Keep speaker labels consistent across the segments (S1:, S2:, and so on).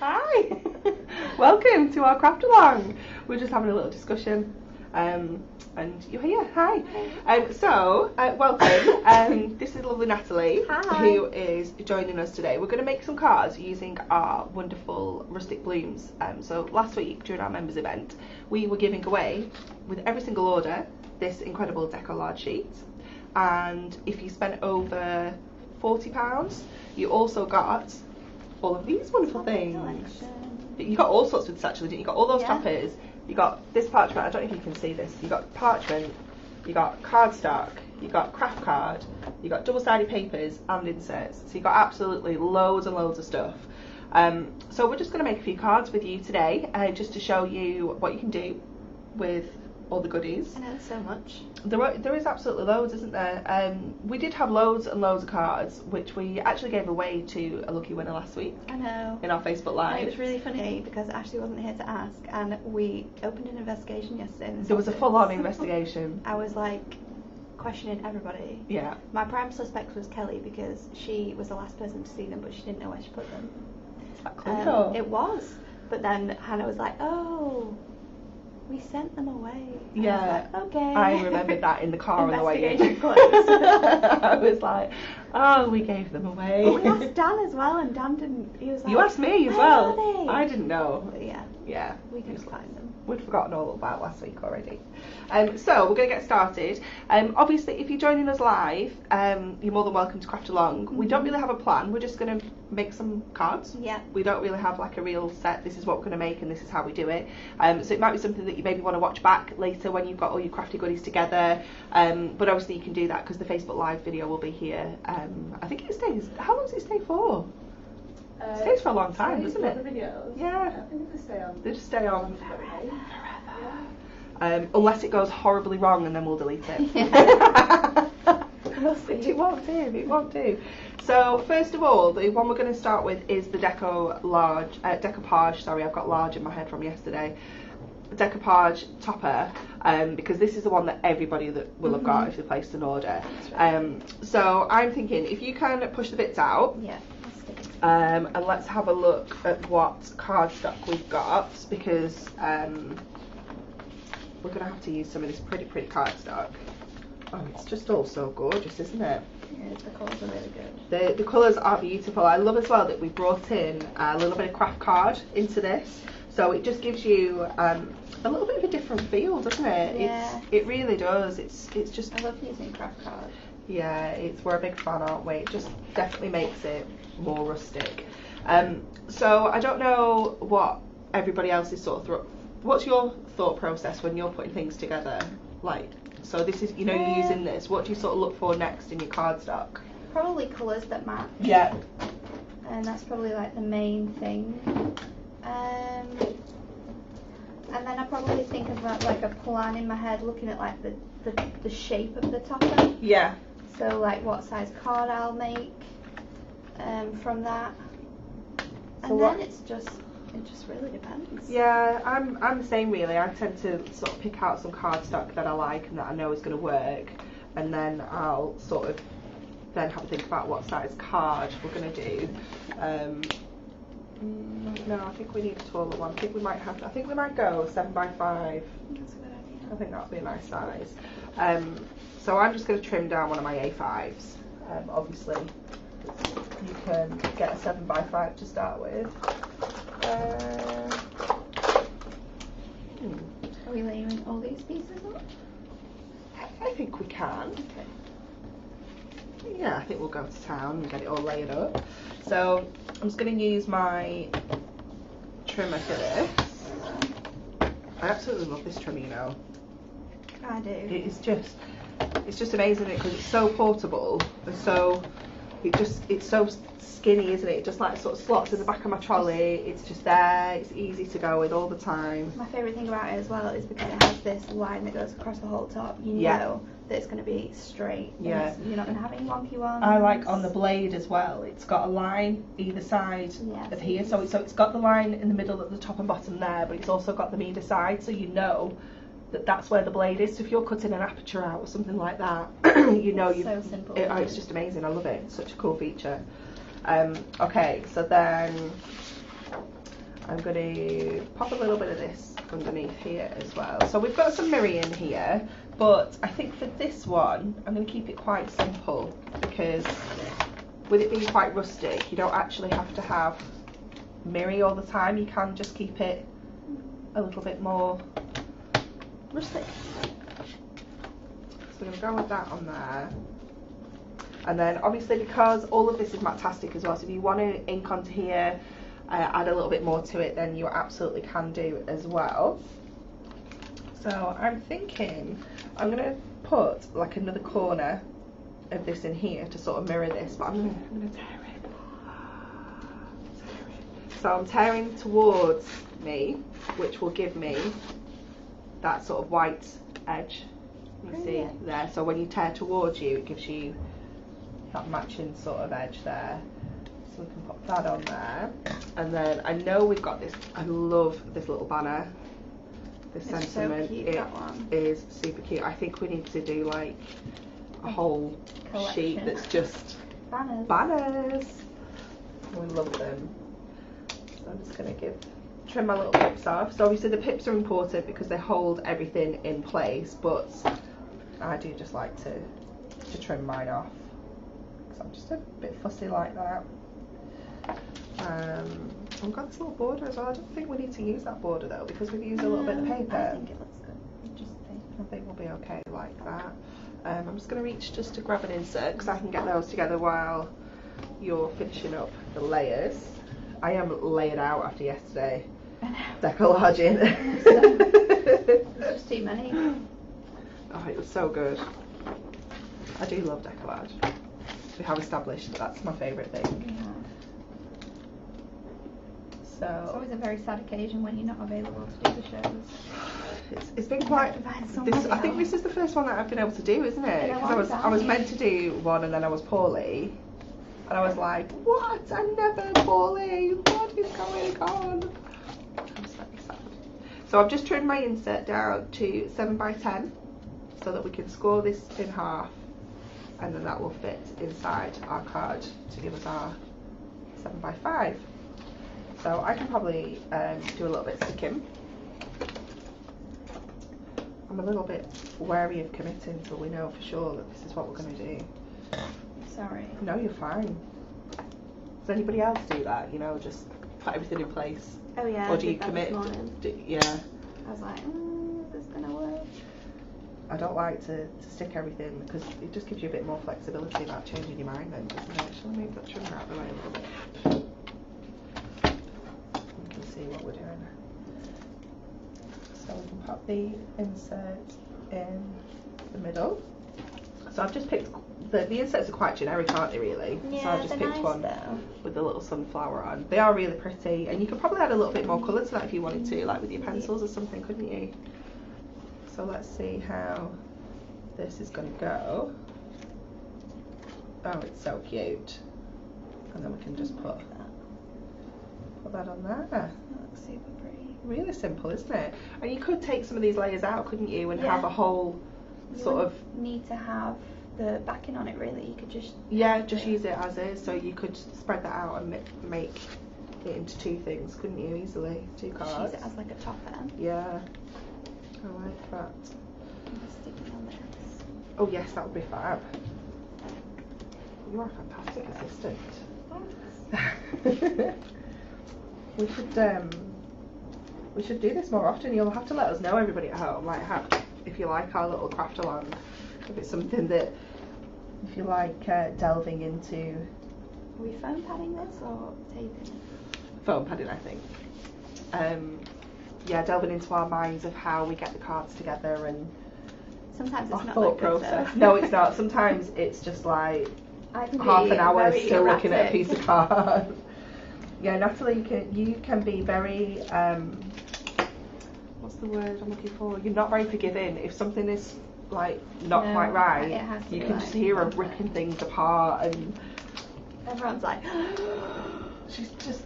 S1: Hi! Welcome to our Craftalong. We're just having a little discussion. And you're here. Hi. Welcome. This is lovely Natalie,
S2: Hi.
S1: who is joining us today. We're going to make some cards using our wonderful Rustic Blooms. So last week during our members event, we were giving away, with every single order, this incredible decollage sheet. And if you spent over £40, you also got all of these wonderful things. You got all sorts with this actually, didn't you? You got all those toppers. You got this parchment. I don't know if you can see this. You got parchment. You got cardstock. You got craft card. You got double-sided papers and inserts. So you got absolutely loads and loads of stuff. So we're just going to make a few cards with you today, just to show you what you can do with all the goodies.
S2: I know, so much.
S1: There is absolutely loads, isn't there? We did have loads and loads of cards, which we actually gave away to a lucky winner last week.
S2: I know.
S1: In our Facebook Live.
S2: It was really funny because Ashley wasn't here to ask, and we opened an investigation yesterday.
S1: There was a full-on investigation.
S2: I was like questioning everybody.
S1: Yeah.
S2: My prime suspect was Kelly because she was the last person to see them, but she didn't know where she put them. It was. But then Hannah was like, "Oh, we sent them away."
S1: Yeah.
S2: I was like, okay.
S1: I remembered that in the car on the way in.
S2: Investigation closed.
S1: I was like, oh, we gave them away.
S2: But we asked Dan as well, and Dan didn't. He was like,
S1: You asked me as
S2: "Where
S1: well.
S2: are they?"
S1: I didn't know.
S2: But yeah.
S1: Yeah.
S2: We couldn't find them.
S1: We'd forgotten all about last week already. So we're going to get started. Obviously, if you're joining us live, you're more than welcome to Craftalong. Mm-hmm. We don't really have a plan. We're just going to make some cards.
S2: Yeah.
S1: We don't really have like a real set. This is what we're going to make and this is how we do it. So it might be something that you maybe want to watch back later when you've got all your crafty goodies together. But obviously you can do that because the Facebook Live video will be here. I think it stays. How long does it stay for? It stays for a long time, doesn't it?
S3: The videos.
S1: Yeah.
S3: I think they stay on.
S1: They just stay on.
S2: Forever.
S1: Unless it goes horribly wrong and then we'll delete it.
S2: We'll see.
S1: It won't do, it won't do. So first of all, the one we're going to start with is the decoupage, sorry, I've got large in my head from yesterday. Decoupage topper, because this is the one that everybody that will have got if they placed an order.
S2: Right.
S1: So I'm thinking if you can push the bits out.
S2: Yeah.
S1: And let's have a look at what cardstock we've got, because we're going to have to use some of this pretty cardstock. Oh, it's just all so gorgeous, isn't it?
S2: Yeah, the colours are really good.
S1: The colours are beautiful. I love as well that we brought in a little bit of craft card into this, so it just gives you a little bit of a different feel, doesn't it?
S2: Yeah.
S1: It really does. It's just.
S2: I love using craft card.
S1: Yeah, we're a big fan, aren't we? It just definitely makes it more rustic. So I don't know what everybody else is sort of what's your thought process when you're putting things together? Like, so this is, you're using this. What do you sort of look for next in your cardstock?
S2: Probably colours that match.
S1: Yeah.
S2: And that's probably like the main thing. And then I probably think of like a plan in my head, looking at like the shape of the topper.
S1: Yeah.
S2: So like what size card I'll make from that. And then it just really depends.
S1: Yeah, I'm the same really. I tend to sort of pick out some cardstock that I like and that I know is going to work, and then I'll sort of then have a think about what size card we're going to do. No, I think we need a taller one. I think we might go 7x5.
S2: That's a good idea.
S1: I think that would be a nice size. So I'm just going to trim down one of my A5s. Obviously, you can get a 7x5 to start with.
S2: Are we layering all these pieces up?
S1: I think we can.
S2: Okay.
S1: Yeah, I think we'll go to town and get it all layered up. So I'm just going to use my trimmer for this. I absolutely love this trimmer, you know.
S2: I do.
S1: It's just amazing because it's so portable and so it's so skinny, isn't it? It just like sort of slots in the back of my trolley. It's just there. It's easy to go with all the time.
S2: My favourite thing about it as well is because it has this line that goes across the whole top. You know that it's going to be straight.
S1: Yeah.
S2: You're not going to have any wonky ones.
S1: I like on the blade as well. It's got a line either side of here. So it's got the line in the middle at the top and bottom there, but it's also got them either side, so you know that that's where the blade is. So if you're cutting an aperture out or something like that, you know
S2: so simple.
S1: It's just amazing. I love it. It's such a cool feature. Okay, so then I'm going to pop a little bit of this underneath here as well. So we've got some mirror in here, but I think for this one I'm going to keep it quite simple, because with it being quite rustic, you don't actually have to have mirror all the time. You can just keep it a little bit more rustic. So we're going to go with that on there. And then obviously, because all of this is matastic as well, so if you want to ink onto here, add a little bit more to it, then you absolutely can do as well. So I'm thinking I'm going to put like another corner of this in here to sort of mirror this, but I'm going to tear it. So I'm tearing towards me, which will give me that sort of white edge. You see there. So when you tear towards you, it gives you that matching sort of edge there. So we can pop that on there. And then I know we've got this, I love this little banner, this sentiment.
S2: So cute,
S1: it
S2: that one
S1: is super cute. I think we need to do like a whole
S2: collection
S1: sheet that's just
S2: banners.
S1: We love them. So I'm just going to trim my little pips off. So obviously the pips are important because they hold everything in place, but I do just like to trim mine off. I'm just a bit fussy like that. I've got this little border as well. I don't think we need to use that border though, because we've used a little bit of paper.
S2: I think it looks good.
S1: I think we'll be okay like that. I'm just going to reach just to grab an insert because I can get those together while you're finishing up the layers. I am layered out after yesterday. Decollaging.
S2: There's just too many.
S1: Oh, it was so good. I do love decollage. We have established that's my favourite thing.
S2: Yeah.
S1: So
S2: it's always a very sad occasion when you're not available to do the shows.
S1: It's been quite. I think this is the first one that I've been able to do, isn't it? Because I was meant to do one and then I was poorly, and I was like, what? I'm never poorly. What is going on? I'm so sad. So I've just trimmed my insert down to 7 by 10, so that we can score this in half. And then that will fit inside our card to give us our 7 by 5. So I can probably do a little bit of sticking. I'm a little bit wary of committing until we know for sure that this is what we're going to do.
S2: Sorry.
S1: No, you're fine. Does anybody else do that? You know, just put everything in place?
S2: Oh yeah.
S1: Or do you commit? Yeah.
S2: I was like, is this going to work?
S1: I don't like to stick everything because it just gives you a bit more flexibility about changing your mind then, doesn't it? Shall I move that trim out of the way a little bit? You can see what we're doing. So we can pop the insert in the middle. So I've just picked, the inserts are quite generic, aren't they really?
S2: Yeah,
S1: so I've just picked
S2: nice
S1: one
S2: though.
S1: With the little sunflower on. They are really pretty, and you could probably add a little bit more colour to that if you wanted to, like with your pencils or something, couldn't you? So let's see how this is going to go. Oh, it's so cute. And then we can just put that on there.
S2: That looks super pretty.
S1: Really simple, isn't it? And you could take some of these layers out, couldn't you, and have a whole sort of...
S2: need to have the backing on it really. You could just...
S1: Yeah, just use it as is. So you could spread that out and make it into 2 things, couldn't you, easily? 2 cards.
S2: Just use it as like a topper.
S1: Yeah. I like that.
S2: Sticking on this.
S1: Oh yes, that would be fab. You are a fantastic assistant. We should do this more often. You'll have to let us know, everybody at home, like if you like our little craft along, if it's something that if you like delving into.
S2: Are we foam padding this or taping?
S1: Foam padding, I think. Yeah, delving into our minds of how we get the cards together and
S2: sometimes it's
S1: our
S2: not
S1: thought process. No, it's not. Sometimes it's just like half an hour still looking at a piece of card. Yeah, Natalie, you can be very what's the word I'm looking for? You're not very forgiving. If something is like not quite right, you can just hear her ripping things apart, and
S2: everyone's like,
S1: she's just.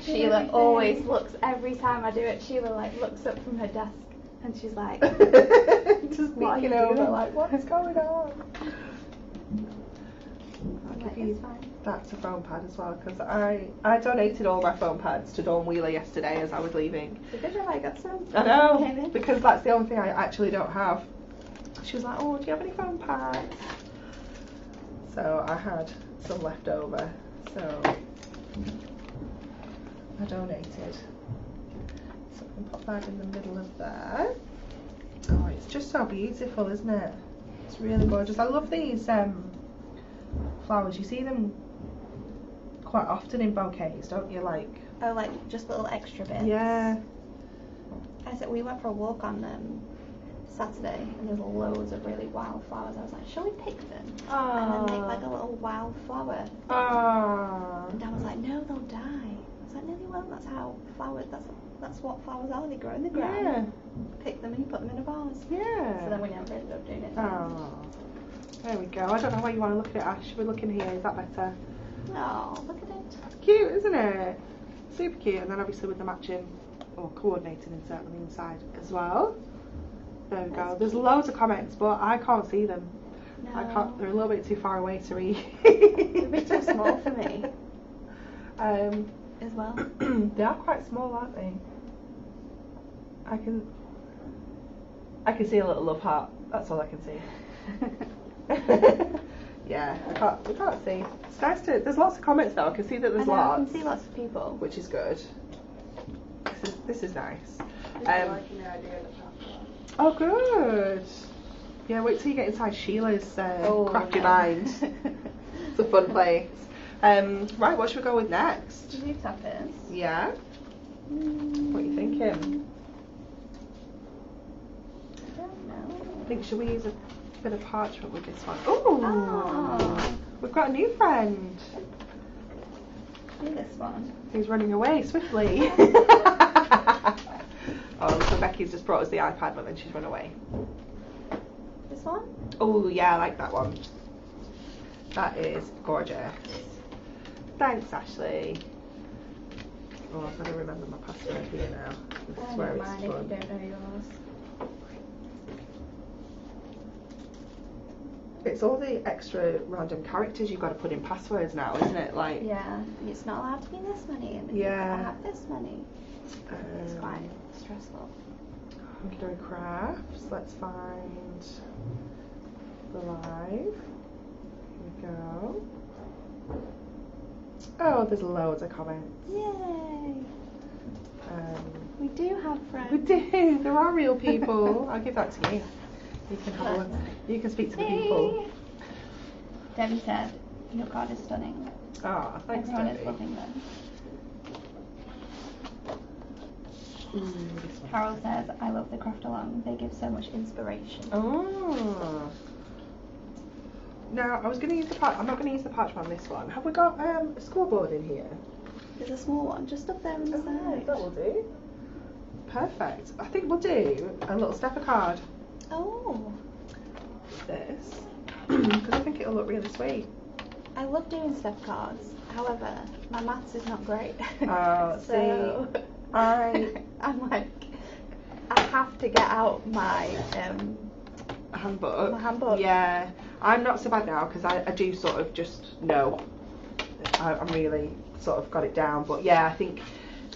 S2: Sheila always looks, every time I do it, Sheila like looks up from her desk and she's like,
S1: just
S2: what
S1: peeking over, like, what is going on? give
S2: It's
S1: you
S2: fine.
S1: that's a foam pad as well, because I donated all my foam pads to Dawn Wheeler yesterday as I was leaving.
S2: So good job I got some.
S1: I know, because that's the only thing I actually don't have. She was like, oh, do you have any foam pads? So I had some left over, so I donated. So I can pop that in the middle of there. Oh, it's just so beautiful, isn't it? It's really gorgeous. I love these flowers. You see them quite often in bouquets, don't you? Like,
S2: Oh, like just little extra bits.
S1: yeah.
S2: I said we went for a walk on Saturday, and there's loads of really wild flowers. I was like, shall we pick them and then make like a little wild flower? And Dad was like, no, they'll die. I was like, no, they won't. That's how flowers. That's what flowers are. They grow in the ground.
S1: Yeah.
S2: Pick them and you put them in a vase.
S1: Yeah.
S2: So then we never ended up doing it.
S1: Oh, there we go. I don't know where you want to look at it, Ash. We're looking here. Is that better?
S2: Oh, look at it.
S1: It's cute, isn't it? Super cute. And then obviously with the matching or coordinating insert on the inside as well. There we go. There's loads of comments, but I can't see them.
S2: No.
S1: I can't. They're a little bit too far away to read.
S2: They're a bit too small for me. As well.
S1: They are quite small, aren't they? I can see a little love heart. That's all I can see. Yeah, we can't see. It's nice to. There's lots of comments though. I can see that there's lots.
S2: I can see lots of people,
S1: which is good. This is nice.
S2: I like your idea of the platform.
S1: Oh, good. Yeah, wait till you get inside Sheila's crafty mind. It's a fun place. Right, what should we go with next?
S2: Do you tappers?
S1: Yeah. What are you thinking?
S2: I don't know.
S1: I think should we use a bit of parchment with this one? Ooh.
S2: Oh.
S1: We've got a new friend.
S2: Do this one.
S1: He's running away swiftly. Oh, so Becky's just brought us the iPad, but then she's run away.
S2: This one?
S1: Oh, yeah, I like that one. That is gorgeous. Thanks, Ashley. Oh, I've got to remember my password here now. This is where it's
S2: mine if you
S1: fun.
S2: don't know yours.
S1: It's all the extra random characters you've got to put in passwords now, isn't it? Like,
S2: Yeah, it's not allowed to be this many, and
S1: Yeah.
S2: I have this many. It's quite stressful.
S1: Hunky Dory Crafts. Let's find the live. Here we go. Oh, there's loads of comments.
S2: Yay! We do have friends.
S1: We do. There are real people. I'll give that to you. You can have a look. You can speak to the people.
S2: Debbie said, your card is stunning.
S1: Ah, thanks,
S2: Everyone
S1: Debbie.
S2: is loving them.
S1: This one.
S2: Carol says, I love the Craftalong. They give so much inspiration.
S1: Oh. Now, I was going to use the I'm not going to use the parchment on this one. Have we got a scoreboard in here?
S2: There's a small one just up there on the side.
S1: That will do. Perfect. I think we'll do a little stepper card.
S2: Oh.
S1: This. Because I think it'll look really sweet.
S2: I love doing step cards. However, my maths is not great.
S1: Oh,
S2: so
S1: see,
S2: I'm like, I have to get out my
S1: handbook.
S2: My handbook.
S1: Yeah, I'm not so bad now because I do sort of just know. I'm really sort of got it down. But yeah, I think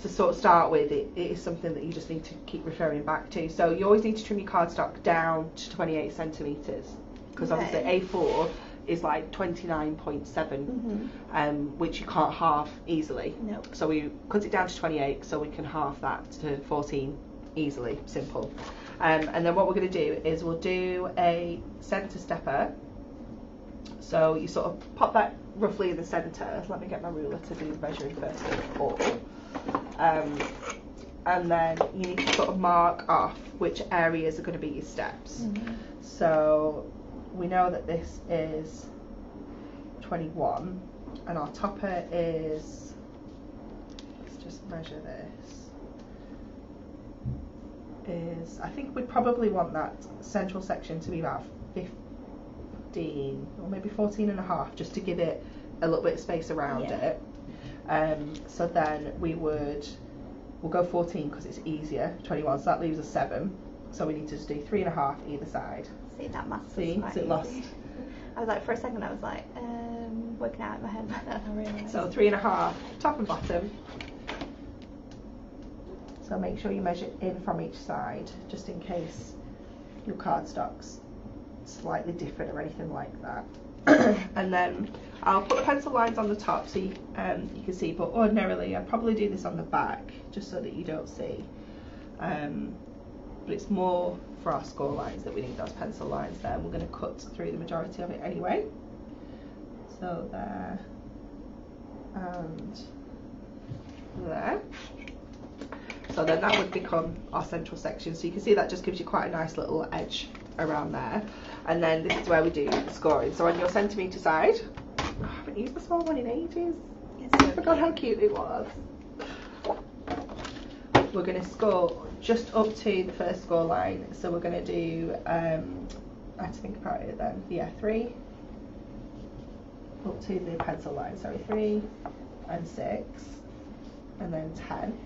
S1: to sort of start with, it is something that you just need to keep referring back to. So you always need to trim your cardstock down to 28 centimetres because obviously A4 is like 29.7, which you can't halve easily.
S2: Nope.
S1: So we cut it down to 28 so we can halve that to 14 easily, simple. And then what we're going to do is we'll do a centre stepper. So you sort of pop that roughly in the centre. Let me get my ruler to do the measuring first of all. And then you need to sort of mark off which areas are going to be your steps. So we know that this is 21 and our topper is, let's just measure this, is, I think we'd probably want that central section to be about 15 or maybe 14 and a half, just to give it a little bit of space around it. So then we'll go 14 because it's easier, 21, so that leaves us 7. So we need to just do 3.5 either side.
S2: See, that maths
S1: See,
S2: is quite
S1: is it
S2: easy.
S1: lost?
S2: I was like, for a second, I was like, working out in my head, but then I realised.
S1: So 3.5, top and bottom. So make sure you measure in from each side, just in case your cardstock's slightly different or anything like that. And then I'll put the pencil lines on the top so you can see, but ordinarily I'd probably do this on the back just so that you don't see. But it's more for our score lines that we need those pencil lines there, and we're going to cut through the majority of it anyway. So there and there. So then that would become our central section. So you can see that just gives you quite a nice little edge around there. And then this is where we do the scoring. So on your centimetre side, I haven't used the small one in ages. I forgot how cute it was. We're going to score just up to the first score line. So we're going to do, I have to think about it then, yeah, 3 up to the pencil line, sorry, 3 and 6 and then 10.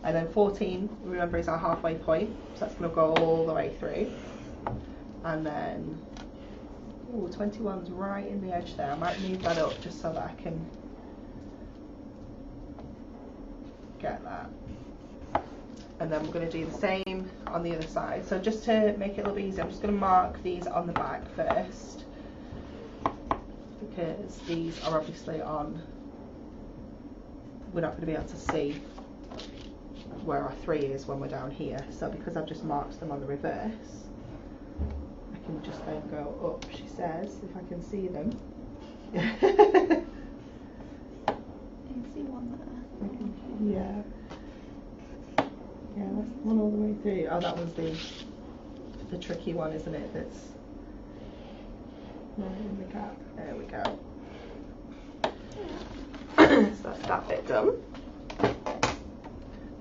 S1: And then 14, remember, is our halfway point, so that's going to go all the way through. And then, ooh, 21's right in the edge there. I might move that up just so that I can get that. And then we're going to do the same on the other side. So just to make it a little easier, I'm just going to mark these on the back first, because these are obviously on, we're not going to be able to see where our 3 is when we're down here. So because I've just marked them on the reverse, I can just then go up, she says, if I can see them.
S2: You can see one there.
S1: Yeah. Yeah, that's one all the way through. Oh, that was the tricky one, isn't it? That's right in the gap. There we go. So that's that bit done.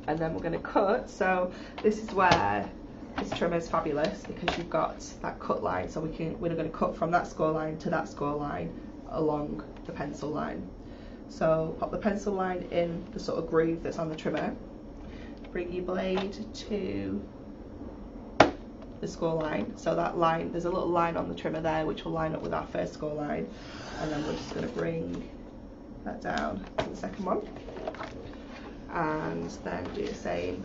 S1: And then we're going to cut. So this is where this trimmer is fabulous, because you've got that cut line. So we're going to cut from that score line to that score line along the pencil line. So pop the pencil line in the sort of groove that's on the trimmer. Bring your blade to the score line. So that line, there's a little line on the trimmer there which will line up with our first score line, and then we're just going to bring that down to the second one, and then do the same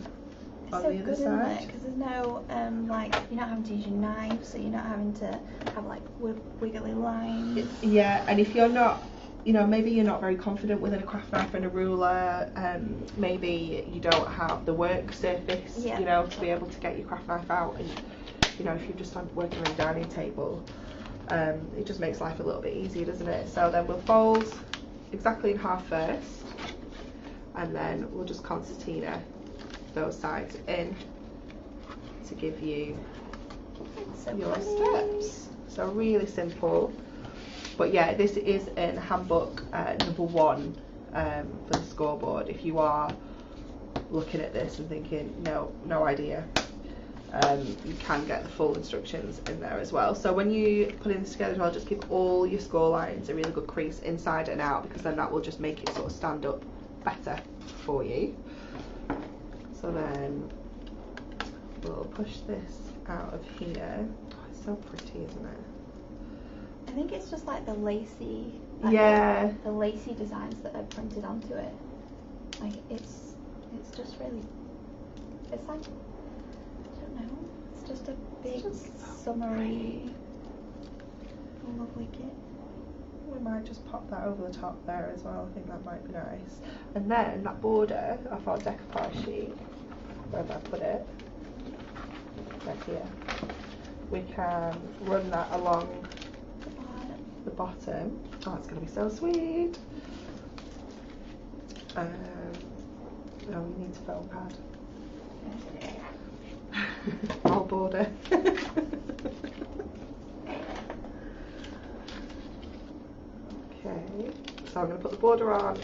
S1: on the other side.
S2: Because there's no like, you're not having to use your knife, so you're not having to have like wiggly lines.
S1: Yeah, and if you're not, you know, maybe you're not very confident with a craft knife and a ruler, maybe you don't have the work surface,
S2: yeah,
S1: you know, to be able to get your craft knife out, and you know, if you're just working on a dining table, it just makes life a little bit easier, doesn't it? So then we'll fold exactly in half first, and then we'll just concertina those sides in to give you your steps. So really simple. But yeah, this is in handbook number 1 for the scoreboard. If you are looking at this and thinking, no idea, you can get the full instructions in there as well. So when you put this together as well, just give all your score lines a really good crease inside and out, because then that will just make it sort of stand up better for you. So then we'll push this out of here. Oh, it's so pretty, isn't it?
S2: I think it's just like the lacy, the lacy designs that are printed onto it. Like it's just really, it's like, I don't know, it's just a big, summery, lovely kit.
S1: We might just pop that over the top there as well. I think that might be nice. And then that border off our decoupage sheet, where have I put it? Right here. We can run that along the bottom. Oh, it's going to be so sweet. Oh, we need a foam pad. All border. Okay, so I'm going to put the border on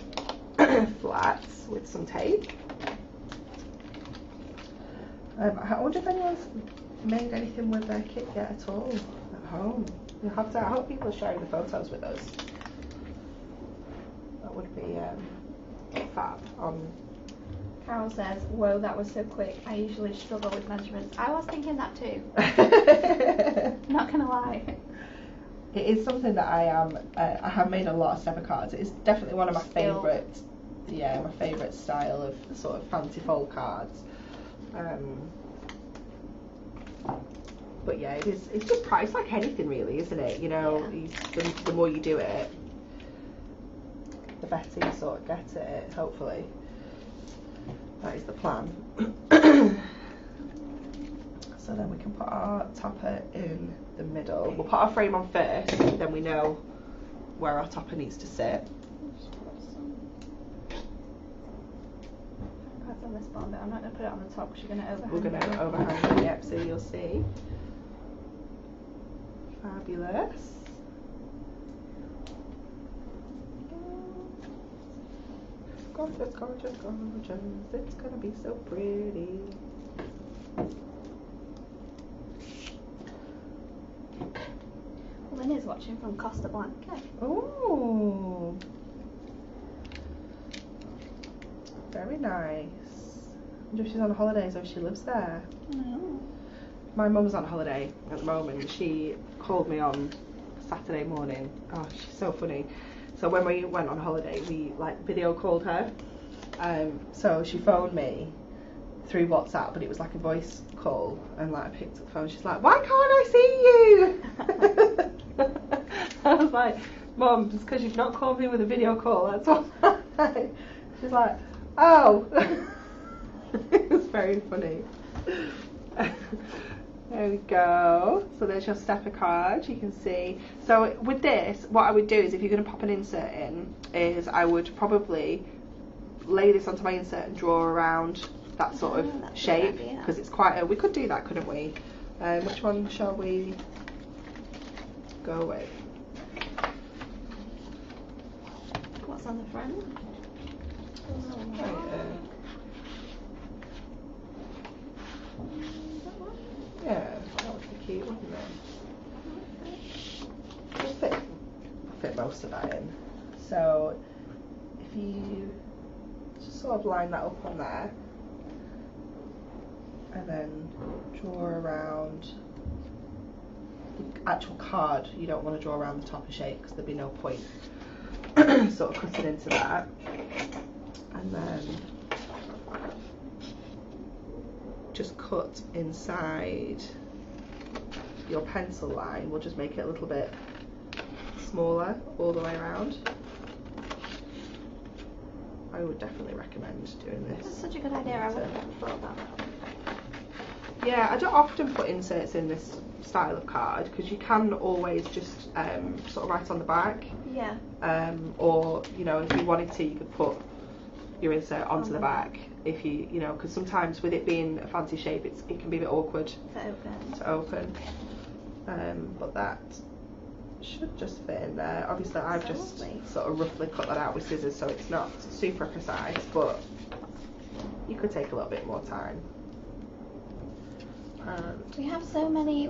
S1: flat with some tape. I wonder if anyone's made anything with their kit yet at all at home. You'll have to, I hope people are sharing the photos with us. That would be fab on
S2: Carol says, whoa, that was so quick. I usually struggle with measurements. I was thinking that too. Not gonna lie.
S1: It is something that I have made a lot of stepper cards. It's definitely one of my favourite, my favourite style of sort of fancy fold cards. But yeah, it's just priced like anything really, isn't it? You know, the more you do it, the better you sort of get it, hopefully. That is the plan. So then we can put our topper in the middle. We'll put our frame on first, then we know where our topper needs to sit.
S2: Cards on this bottom bit. I'm not going to put it on the top because you're going to overhang.
S1: We're going to overhang it, yep, so you'll see. Fabulous. Gorgeous, gorgeous, gorgeous. It's going to be so pretty.
S2: Lynn is watching from Costa Blanca.
S1: Ooh. Very nice. I wonder if she's on holidays or if she lives there.
S2: Mm.
S1: My mum's on holiday at the moment. She called me on Saturday morning. Oh, she's so funny. So when we went on holiday, we like video called her. So she phoned me through WhatsApp, but it was like a voice call, and like I picked up the phone. She's like, "Why can't I see you?" I was like, "Mum, just because you've not called me with a video call, that's why." She's like, "Oh." It was very funny. There we go. So there's your stepper card, you can see. So with this, what I would do is, if you're going to pop an insert in, is I would probably lay this onto my insert and draw around that sort of shape, because it's quite a, we could do that, couldn't we? Which one shall we go with?
S2: What's on the front?
S1: Yeah, that would be cute, wouldn't it? Just fit most of that in. So if you just sort of line that up on there, and then draw around the actual card. You don't want to draw around the topper shape because there'd be no point sort of cutting into that. And then just cut inside your pencil line. We'll just make it a little bit smaller all the way around. I would definitely recommend doing this.
S2: That's such a good idea. I wouldn't have thought about that.
S1: Yeah, I don't often put inserts in this style of card because you can always just sort of write on the back.
S2: Yeah.
S1: Or, you know, if you wanted to, you could put your insert onto the back. If you know, because sometimes with it being a fancy shape, it can be a bit awkward to open. But that should just fit in there. Obviously, I've just sort of roughly cut that out with scissors, so it's not super precise, but you could take a little bit more time.
S2: We have so many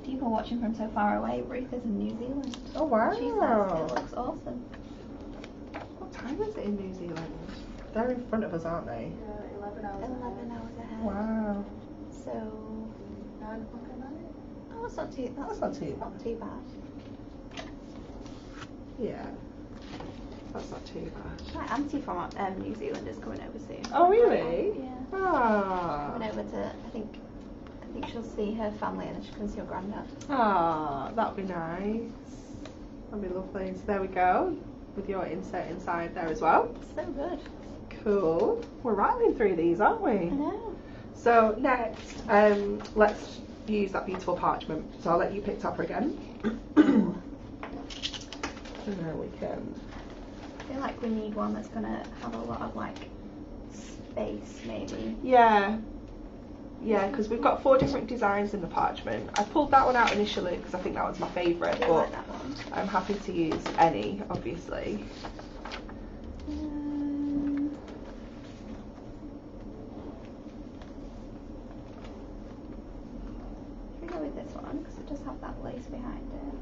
S2: people watching from so far away. Ruth is in New Zealand.
S1: Oh wow!
S2: She says it looks awesome.
S1: What time is it in New Zealand? They're in front of us, aren't they?
S2: 11 hours ahead.
S1: Wow.
S2: So 9 o'clock at night. Oh, that's not too bad.
S1: Yeah. That's not too bad.
S2: My auntie from New Zealand is coming over soon.
S1: Oh really?
S2: Yeah.
S1: Ah.
S2: Coming over to, I think she'll see her family and then she can see her granddad.
S1: Ah, that'd be nice. That'd be lovely. So there we go, with your insert inside there as well.
S2: So good.
S1: Cool. We're rattling through these, aren't we?
S2: I know.
S1: So next, let's use that beautiful parchment. So I'll let you pick topper again. And then we can.
S2: I feel like we need one that's gonna have a lot of space, maybe.
S1: Yeah. Yeah, because we've got 4 different designs in the parchment. I pulled that one out initially because I think that one's my favourite, but
S2: like that one.
S1: I'm happy to use any, obviously.
S2: Should we go with this one because it does have that lace behind it?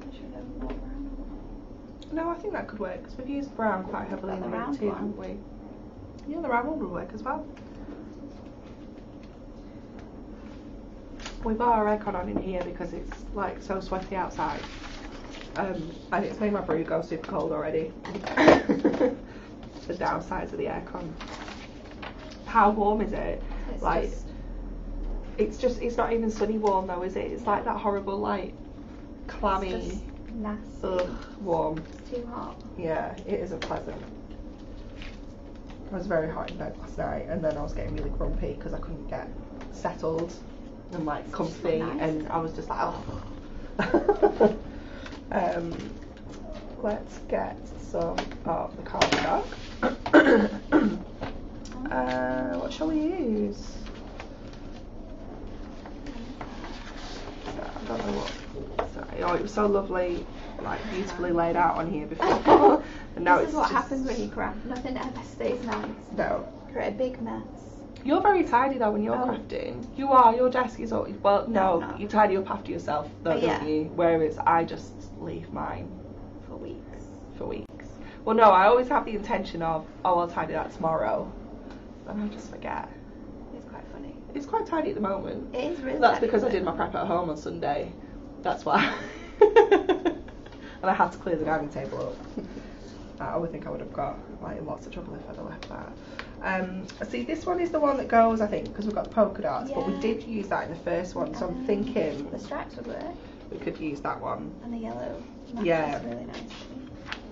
S2: Or should we go more brown or what?
S1: No, I think that could work because we've used brown quite heavily in the round too, haven't we? Yeah, the round one would work as well. We got our aircon on in here because it's like so sweaty outside. And it's made my brew go super cold already. The downsides of the aircon. How warm is it? It's not even sunny warm though, is it? It's like that horrible like clammy,
S2: it's just nasty.
S1: Ugh, warm.
S2: It's too hot.
S1: Yeah, it isn't pleasant. I was very hot in bed last night, and then I was getting really grumpy because I couldn't get settled and like comfy, and I was just like, oh. Let's get some of the cardstock. What shall we use? I don't know what. Sorry. Oh, it was so lovely, like beautifully laid out on here before. And now
S2: this
S1: it's
S2: is what
S1: just
S2: happens when you craft. Nothing ever stays nice.
S1: No.
S2: Create a big mess.
S1: You're very tidy though when you're crafting. You are. Your desk is always no. You tidy up after yourself though, don't you? Whereas I just leave mine
S2: for weeks.
S1: Well, no, I always have the intention of, oh, I'll tidy that tomorrow, and I just forget.
S2: It's quite funny.
S1: It's quite tidy at the moment.
S2: It is really.
S1: That's because I did my prep at home on Sunday. That's why. And I had to clear the dining table up. I would think I would have got like in lots of trouble if I'd have left that. See, this one is the one that goes, I think, because we've got the polka dots, but we did use that in the first one, so I'm thinking
S2: the stripes would work.
S1: We could use that one.
S2: And the yellow.
S1: Yeah.
S2: Really nice.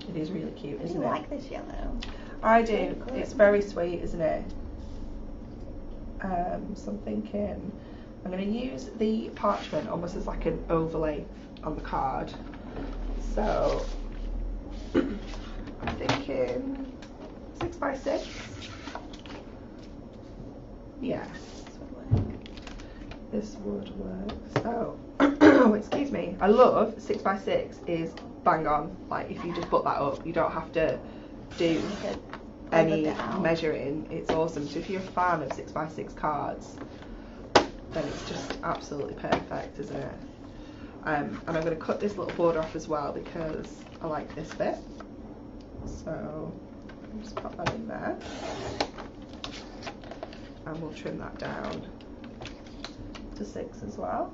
S1: It is really cute, isn't it?
S2: I like this yellow.
S1: I do. It's very sweet, isn't it? So I'm thinking I'm going to use the parchment almost as like an overlay on the card. So I'm thinking 6x6. Yeah. This would work. So, excuse me. I love 6x6 is bang on. Like if you just put that up, you don't have to do any measuring. It's awesome. So if you're a fan of 6x6 cards, then it's just absolutely perfect, isn't it? And I'm going to cut this little border off as well because I like this bit. So I'll just pop that in there, and we'll trim that down to 6 as well.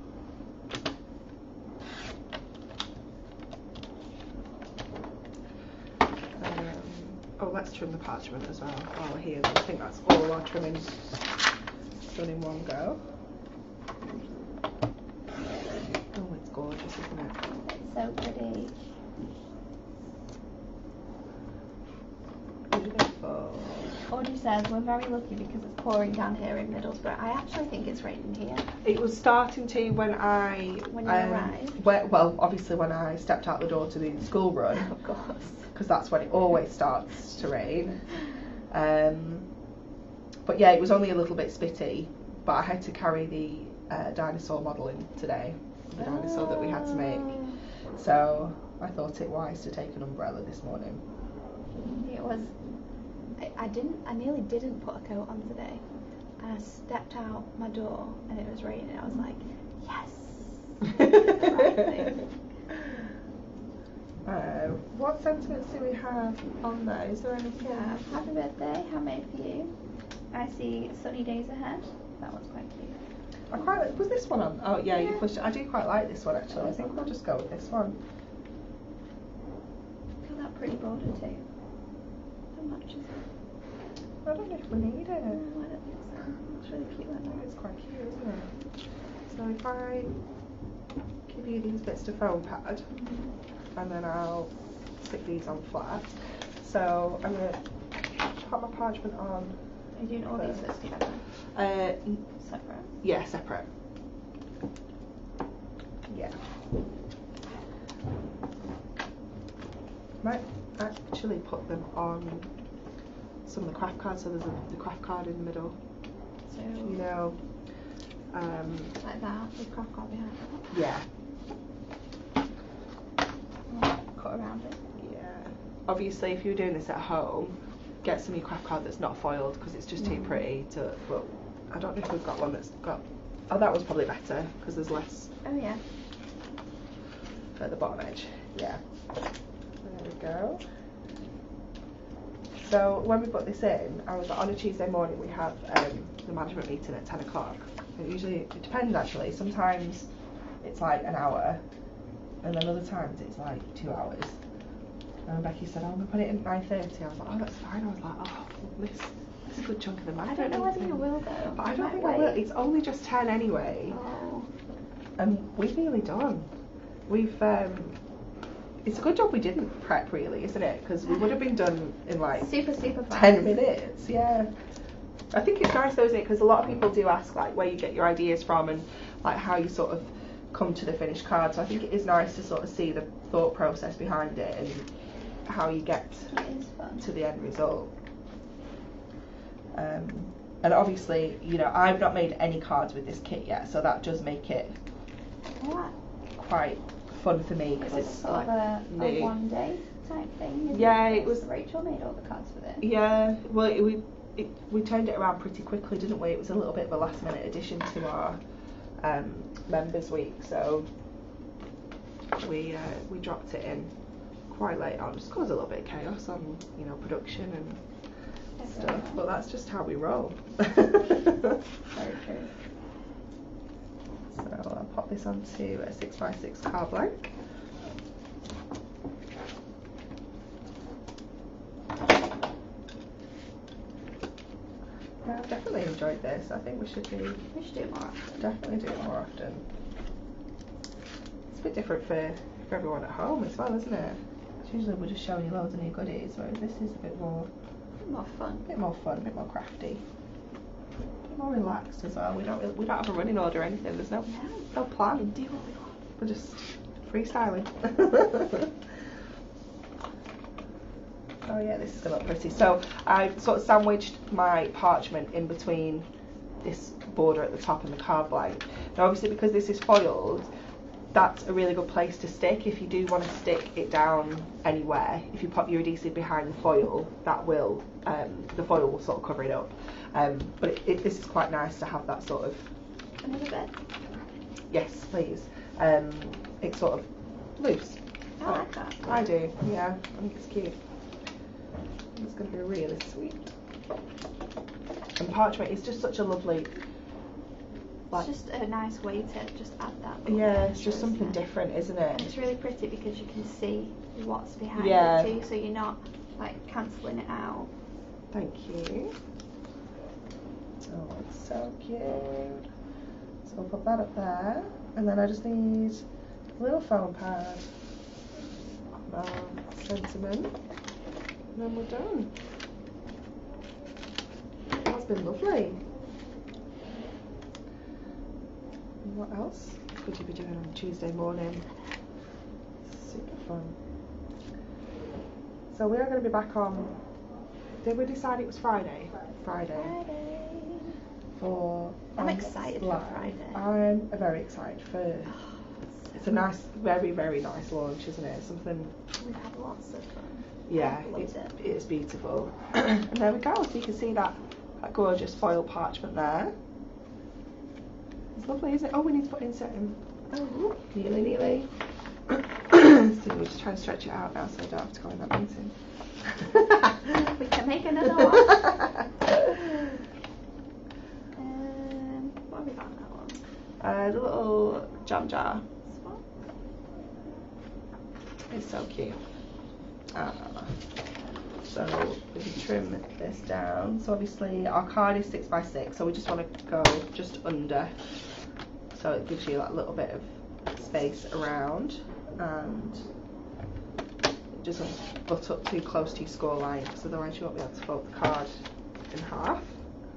S1: Oh, let's trim the parchment as well while we're here. I think that's all our trimming done in one go. Oh, it's gorgeous, isn't it?
S2: It's so pretty.
S1: Beautiful.
S2: Audrey says we're very lucky because it's pouring down here in Middlesbrough. I actually think it's raining here.
S1: It was starting to when you arrived. Well, obviously when I stepped out the door to do the school run.
S2: Of course.
S1: Because that's when it always starts to rain. But yeah, it was only a little bit spitty. But I had to carry the dinosaur model in today, the dinosaur that we had to make. So I thought it wise to take an umbrella this morning.
S2: It was. I nearly didn't put a coat on today. And I stepped out my door and it was raining. I was like, yes. The right thing.
S1: What sentiments do we have on there? Is there anything?
S2: Yeah, happy birthday, handmade for you. I see sunny days ahead. That one's quite cute.
S1: Was this one on? Oh yeah, you pushed it. I do quite like this one actually. I think we'll just go with this one.
S2: Look at that pretty border too. How much is it?
S1: I don't know if we need it.
S2: No, I don't think so. It's really cute.
S1: I think it's quite cute, isn't it? So if I give you these bits to foam pad, and then I'll stick these on flat. So I'm going to put my parchment on.
S2: Are you doing all these bits together? Separate?
S1: Yeah, separate. Yeah. Might actually put them on some of the craft cards, so there's the craft card in the middle.
S2: So,
S1: you know,
S2: like that, with the craft card behind it?
S1: Yeah.
S2: Cut around it?
S1: Yeah. Obviously, if you're doing this at home, get some of your craft card that's not foiled because it's just too pretty to. Well, I don't know if we've got one that's got. Oh, that was probably better because there's less.
S2: Oh yeah.
S1: At the bottom edge. Yeah. There we go. So when we put this in, I was like, on a Tuesday morning we have the management meeting at 10 o'clock. It depends actually. Sometimes it's like an hour, and then other times it's like 2 hours. And Becky said, I'm going to put it in 9:30. I was like, oh, that's fine. I was like, oh, this is a good chunk of the management
S2: I don't know whether
S1: meeting.
S2: you will though.
S1: But I don't think I will. It's only just 10 anyway.
S2: Oh.
S1: And we've nearly done. We've it's a good job we didn't prep really, isn't it? Because we would have been done in like
S2: super fast.
S1: 10 minutes. Yeah. I think it's nice though, isn't it? Because a lot of people do ask like where you get your ideas from and like how you sort of come to the finished card. So I think it is nice to sort of see the thought process behind it and how you get to the end result. And obviously, you know, I've not made any cards with this kit yet, so that does make it quite fun for me because it's
S2: sort of a one day type thing. Isn't
S1: Yeah,
S2: it?
S1: it was.
S2: Rachel made all the cards for this.
S1: Yeah, well, we turned it around pretty quickly, didn't we? It was a little bit of a last minute addition to our members week, so we dropped it in quite late on. Just caused a little bit of chaos on, you know, production and stuff, but that's just how we roll.
S2: Very true.
S1: So I'll pop this onto a 6x6 card blank. Yeah, I've definitely enjoyed this. I think we should do
S2: it more often.
S1: Definitely do it more often. It's a bit different for everyone at home as well, isn't it? Usually we're just showing you loads of new goodies, whereas this is a bit more
S2: fun.
S1: A bit more fun, a bit more crafty. A bit more relaxed as well. We don't have a running order or anything. There's no plan.
S2: We do what we want.
S1: We're just freestyling. Oh yeah, this is gonna look pretty. So I sort of sandwiched my parchment in between this border at the top and the card blank. Now obviously because this is foiled, that's a really good place to stick. If you do want to stick it down anywhere, if you pop your adhesive behind the foil, that will, the foil will sort of cover it up. But this is quite nice to have that sort of...
S2: Another bit?
S1: Yes, please. It's sort of loose.
S2: I like that.
S1: I do, yeah. I think it's cute. It's going to be really sweet. And parchment is just such a lovely...
S2: It's just a nice way to just add that.
S1: Yeah, it's just something different, isn't it?
S2: And it's really pretty because you can see what's behind
S1: Yeah.
S2: it too, so you're not like cancelling it out.
S1: Thank you. Oh, it's so cute. So I'll put that up there, and then I just need a little foam pad, sentiment, and then we're done. That's been lovely. What else could you be doing on Tuesday morning? Super fun. So we are going to be back on, did we decide it was Friday? Friday.
S2: I'm excited for Friday.
S1: I'm very excited for, it's a nice, very, very nice launch, isn't it? Something.
S2: We've had lots of fun.
S1: Yeah, it's beautiful. And there we go, so you can see that gorgeous foil parchment there. It's lovely, isn't it? Oh, we need to put insert in. Oh, nearly. So we're just trying to stretch it out now so I don't have to go in that meeting.
S2: We can make another one. What have we got on that one?
S1: The little jam jar. It's so cute. So we can trim this down. So obviously our card is 6x6, so we just want to go just under, so it gives you that little bit of space around, and it doesn't butt up too close to your score line, because otherwise you won't be able to fold the card in half.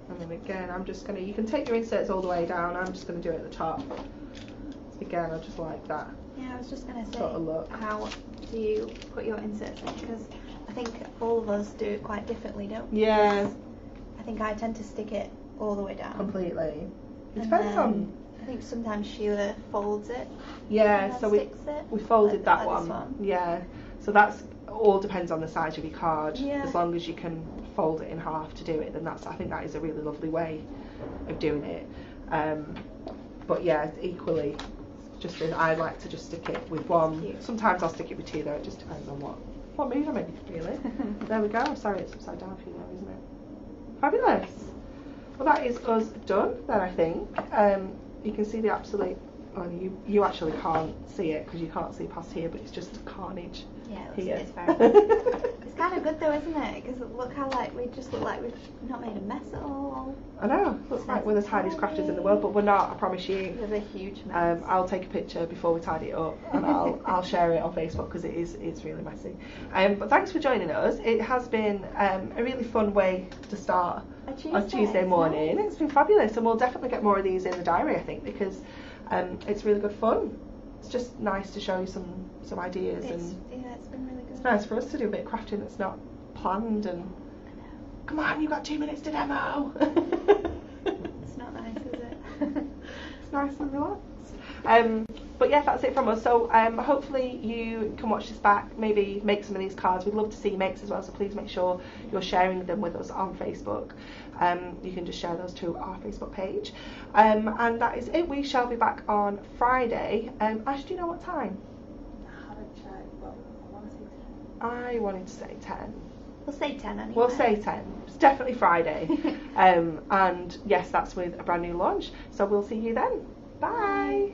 S1: And then again, I'm just going to, you can take your inserts all the way down, I'm just going to do it at the top. So again, I just like that.
S2: Yeah, I was just going to say,
S1: sort of look.
S2: How do you put your inserts in? Because I think all of us do it quite differently, don't we?
S1: Yeah.
S2: I think I tend to stick it all the way down.
S1: Completely. It depends on.
S2: I think sometimes Sheila folds it.
S1: Yeah, so we folded that
S2: like
S1: one. Yeah. So that's all depends on the size of your card.
S2: Yeah.
S1: As long as you can fold it in half to do it, then I think that is a really lovely way of doing it. But yeah, equally, just I like to just stick it with one. Sometimes I'll stick it with two though. It just depends on what what mood I'm in, really. There we go. Sorry, it's upside down for you now, isn't it? Fabulous. Well, that is us done then, I think. You can see the absolute... Oh, you actually can't see it because you can't see past here, but it's just carnage.
S2: Yeah,
S1: here.
S2: it's very good. It's kind of good though, isn't it? Because look how we just look like we've not made a mess at all.
S1: I know. Looks like we're the tiniest crafters in the world, but we're not. I promise you.
S2: There's a huge mess.
S1: I'll take a picture before we tidy it up, and I'll share it on Facebook because it's really messy. But thanks for joining us. It has been a really fun way to start on Tuesday morning. Nice. It's been fabulous, and we'll definitely get more of these in the diary, I think, because it's really good fun. It's just nice to show you some ideas, and
S2: it's been really good.
S1: It's nice for us to do a bit of crafting that's not planned and come on, you've got 2 minutes to demo.
S2: It's not nice, is it?
S1: It's nice and relaxed. But yeah, that's it from us. So hopefully you can watch this back, maybe make some of these cards. We'd love to see you makes as well, so please make sure you're sharing them with us on Facebook. You can just share those to our Facebook page. And that is it. We shall be back on Friday. Ash, do you know what time?
S3: I haven't checked, but I want to say 10.
S1: I wanted to say 10.
S2: We'll say 10 anyway.
S1: We'll say 10. It's definitely Friday. And yes, that's with a brand new launch. So we'll see you then. Bye.